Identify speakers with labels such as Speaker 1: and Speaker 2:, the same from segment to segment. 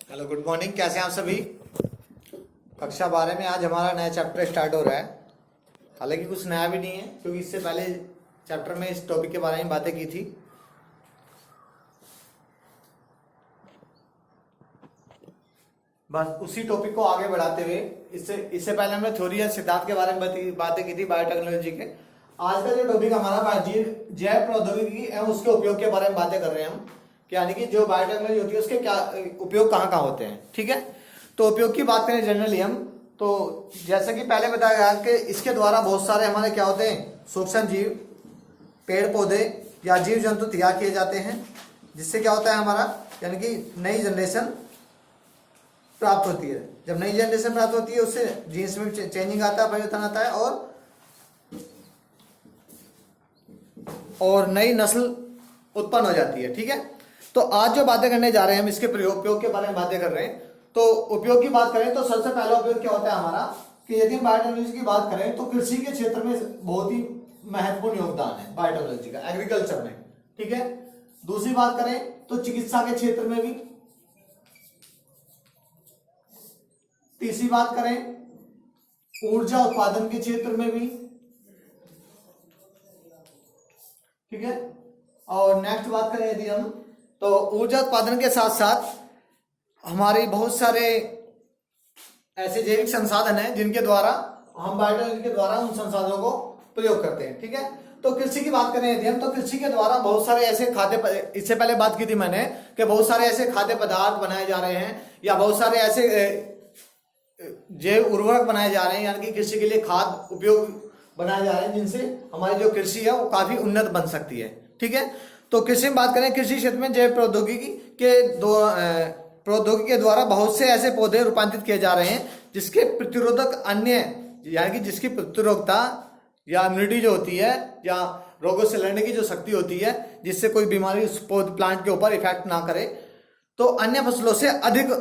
Speaker 1: Hello, good morning. कैसे हैं आप सभी? कक्षा 12 में आज हमारा नया चैप्टर स्टार्ट हो रहा है। हालांकि कुछ नया भी नहीं है, क्योंकि इससे पहले चैप्टर में इस टॉपिक के बारे में बातें की थी। बस उसी टॉपिक को आगे बढ़ाते हुए इससे पहले हमने थ्योरी या सिद्धांत के बारे में बातें की थी बायोटेक्नोलॉजी के। आज का जो टॉपिक हमारा जैव प्रौद्योगिकी एवं उसके उपयोग के बारे में बातें कर रहे हैं हम। यानी कि जो बायोटेक्नोलॉजी होती है उसके क्या उपयोग कहाँ कहाँ होते हैं। ठीक है, तो उपयोग की बात करें जनरली हम, तो जैसा कि पहले बताया गया कि इसके द्वारा बहुत सारे हमारे क्या होते हैं, सूक्ष्म जीव, पेड़ पौधे या जीव जंतु तैयार किए जाते हैं, जिससे क्या होता है हमारा, यानी कि नई जनरेशन प्राप्त होती है। जब नई जनरेशन प्राप्त होती है उससे जीन्स में चेंजिंग आता है, परिवर्तन आता है और नई नस्ल उत्पन्न हो जाती है। ठीक है, तो आज जो बातें करने जा रहे हैं हम इसके उपयोग के बारे में बातें कर रहे हैं। तो उपयोग की बात करें तो सबसे पहला उपयोग क्या होता है हमारा, कि यदि हम बायोटेक्नोलॉजी की बात करें तो कृषि के क्षेत्र में बहुत ही महत्वपूर्ण योगदान है बायोटेक्नोलॉजी का, एग्रीकल्चर में। ठीक है, दूसरी बात करें तो चिकित्सा के क्षेत्र में भी। तीसरी बात करें ऊर्जा उत्पादन के क्षेत्र में भी। ठीक है, और नेक्स्ट बात करें यदि हम, तो ऊर्जा उत्पादन के साथ साथ हमारे बहुत सारे ऐसे जैविक संसाधन हैं जिनके द्वारा हम बायोटेक्नोलॉजी के द्वारा उन संसाधनों को प्रयोग करते हैं। ठीक है, तो कृषि की बात करें यदि हम, तो कृषि के द्वारा बहुत सारे ऐसे इससे पहले बात की थी मैंने कि बहुत सारे ऐसे खाद्य पदार्थ बनाए जा रहे हैं या बहुत सारे ऐसे जैव उर्वरक बनाए जा रहे हैं, यानी कि कृषि के लिए खाद उपयोग बनाए जा रहे हैं, जिनसे हमारी जो कृषि है वो काफी उन्नत बन सकती है। ठीक है, तो कृषि में बात करें, कृषि क्षेत्र में जैव प्रौद्योगिकी के द्वारा बहुत से ऐसे पौधे रूपांतरित किए जा रहे हैं जिसके प्रतिरोधक अन्य, यानी कि जिसकी प्रतिरोधकता या इम्यूनिटी जो होती है या रोगों से लड़ने की जो शक्ति होती है, जिससे कोई बीमारी उस प्लांट के ऊपर इफेक्ट ना करे, तो अन्य फसलों से अधिक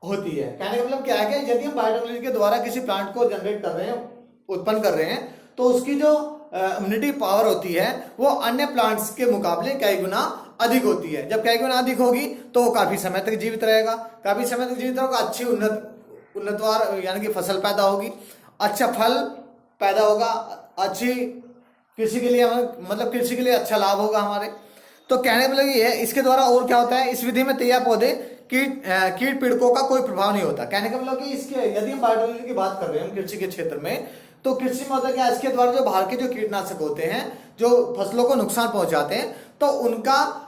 Speaker 1: होती है। कहने का मतलब क्या है कि यदि हम बायोटेक्नोलॉजी के द्वारा किसी प्लांट को जनरेट कर रहे हैं, उत्पन्न कर रहे हैं, तो उसकी जो इम्यूनिटी पावर होती है वो अन्य प्लांट्स के मुकाबले कई गुना अधिक होती है। जब कई गुना अधिक होगी तो वो काफी समय तक जीवित रहेगा, काफी समय तक जीवित रहेगा, अच्छी उन्नतवार यानी कि फसल पैदा होगी, अच्छा फल पैदा होगा, अच्छी कृषि के लिए मतलब कृषि के लिए अच्छा लाभ होगा हमारे। तो कहने का मतलब ये है, इसके द्वारा और क्या होता है, इस विधि में तैयार पौधे कीट पीड़कों का कोई प्रभाव नहीं होता। कहने का मतलब कि इसके यदि हम बायोटेक्नोलॉजी की बात कर रहे हैं कृषि के क्षेत्र में, तो कृषि में होता क्या, इसके द्वारा जो बाहर के जो कीटनाशक होते हैं जो फसलों को नुकसान पहुंचाते हैं, तो उनका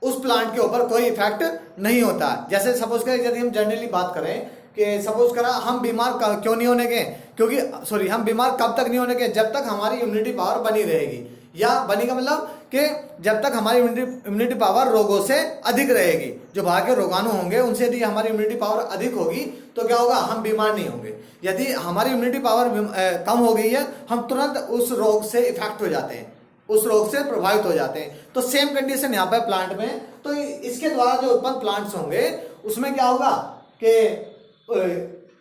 Speaker 1: उस प्लांट के ऊपर कोई इफेक्ट नहीं होता। जैसे सपोज करें यदि हम जनरली बात करें कि सपोज करा हम बीमार क्यों नहीं होने के, क्योंकि हम बीमार कब तक नहीं होने के, जब तक हमारी इम्यूनिटी पावर बनी रहेगी, या बनी का मतलब कि जब तक हमारी इम्यूनिटी पावर रोगों से अधिक रहेगी। जो बाहर के रोगाणु होंगे उनसे यदि हमारी इम्यूनिटी पावर अधिक होगी तो क्या होगा, हम बीमार नहीं होंगे। यदि हमारी इम्यूनिटी पावर कम हो गई है, हम तुरंत उस रोग से इफेक्ट हो जाते हैं, उस रोग से प्रभावित हो जाते हैं। तो सेम कंडीशन यहाँ पर प्लांट में, तो इसके द्वारा जो उत्पन्न प्लांट्स होंगे उसमें क्या होगा कि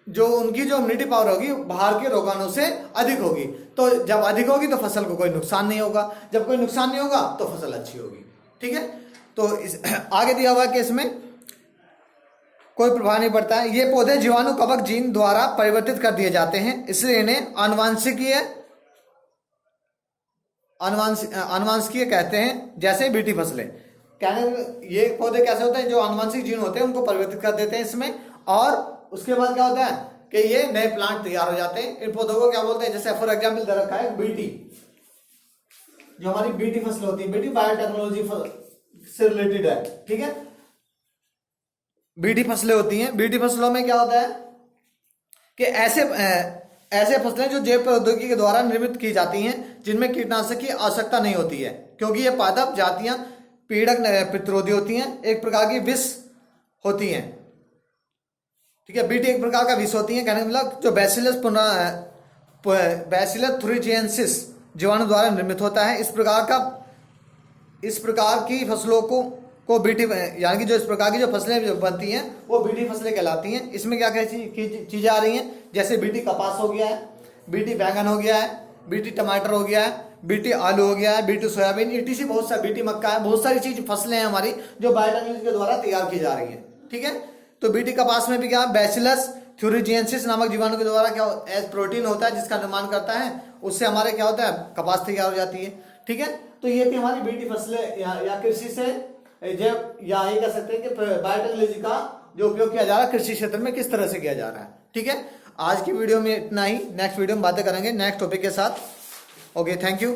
Speaker 1: जो उनकी जो इम्यूनिटी पावर होगी बाहर के रोगाणु से अधिक होगी। तो जब अधिक होगी तो फसल को कोई नुकसान नहीं होगा, जब कोई नुकसान नहीं होगा तो फसल अच्छी होगी। ठीक है, तो आगे दिया हुआ कि इसमें कोई प्रभाव नहीं पड़ता है। ये पौधे जीवाणु कवक जीन द्वारा परिवर्तित कर दिए जाते हैं, इसलिए इन्हें अनुवांशिकीय कहते हैं, जैसे बीटी फसलें। कहने ये पौधे कैसे होते हैं, जो अनुवांशिक जीन होते हैं उनको परिवर्तित कर देते हैं इसमें, और उसके बाद क्या होता है कि ये नए प्लांट तैयार हो जाते हैं। इन पौधों को क्या बोलते हैं, जैसे फॉर एग्जांपल दे रखा है बीटी, जो हमारी बीटी फसल होती है, बीटी बायोटेक्नोलॉजी से रिलेटेड है। ठीक है, बीटी फसलें होती हैं। बीटी फसलों में क्या होता है कि ऐसे फसलें जो जैव प्रौद्योगिकी के द्वारा निर्मित की जाती हैं, जिनमें कीटनाशक की आवश्यकता नहीं होती है, क्योंकि ये पादप जातियां पीड़क प्रतिरोधी होती हैं, एक प्रकार की विष होती हैं। ठीक है, बीटी एक प्रकार का विष होती है। कहने का मतलब जो बैसिलस थुरिंजिएंसिस जीवाणु द्वारा निर्मित होता है। इस प्रकार की फसलों को बीटी, यानी कि जो इस प्रकार की जो फसलें जो बनती हैं वो बीटी फसलें कहलाती हैं। इसमें क्या क्या चीजें आ रही हैं, जैसे बीटी कपास हो गया है, बीटी बैंगन हो गया है, बीटी टमाटर हो गया है, बीटी आलू हो गया है, बीटी सोयाबीन, बीटी मक्का है, बहुत सारी चीज फसलें हैं हमारी जो बायोटेक्नोलॉजी के द्वारा तैयार की जा रही है। ठीक है, तो बीटी कपास में भी क्या, बैसिलस थ्यूरिजिएंसिस नामक जीवाणु के द्वारा क्या एज प्रोटीन होता है जिसका निर्माण करता है, उससे हमारे क्या होता है, कपास तैयार हो जाती है। ठीक है, तो ये थी हमारी बीटी फसलें या कृषि से जैव, या ये कह सकते हैं कि बायोटेक्नोलॉजी का जो उपयोग किया जा रहा है कृषि क्षेत्र में किस तरह से किया जा रहा है। ठीक है, आज की वीडियो में इतना ही। नेक्स्ट वीडियो में बातें करेंगे नेक्स्ट टॉपिक के साथ। Okay, thank you.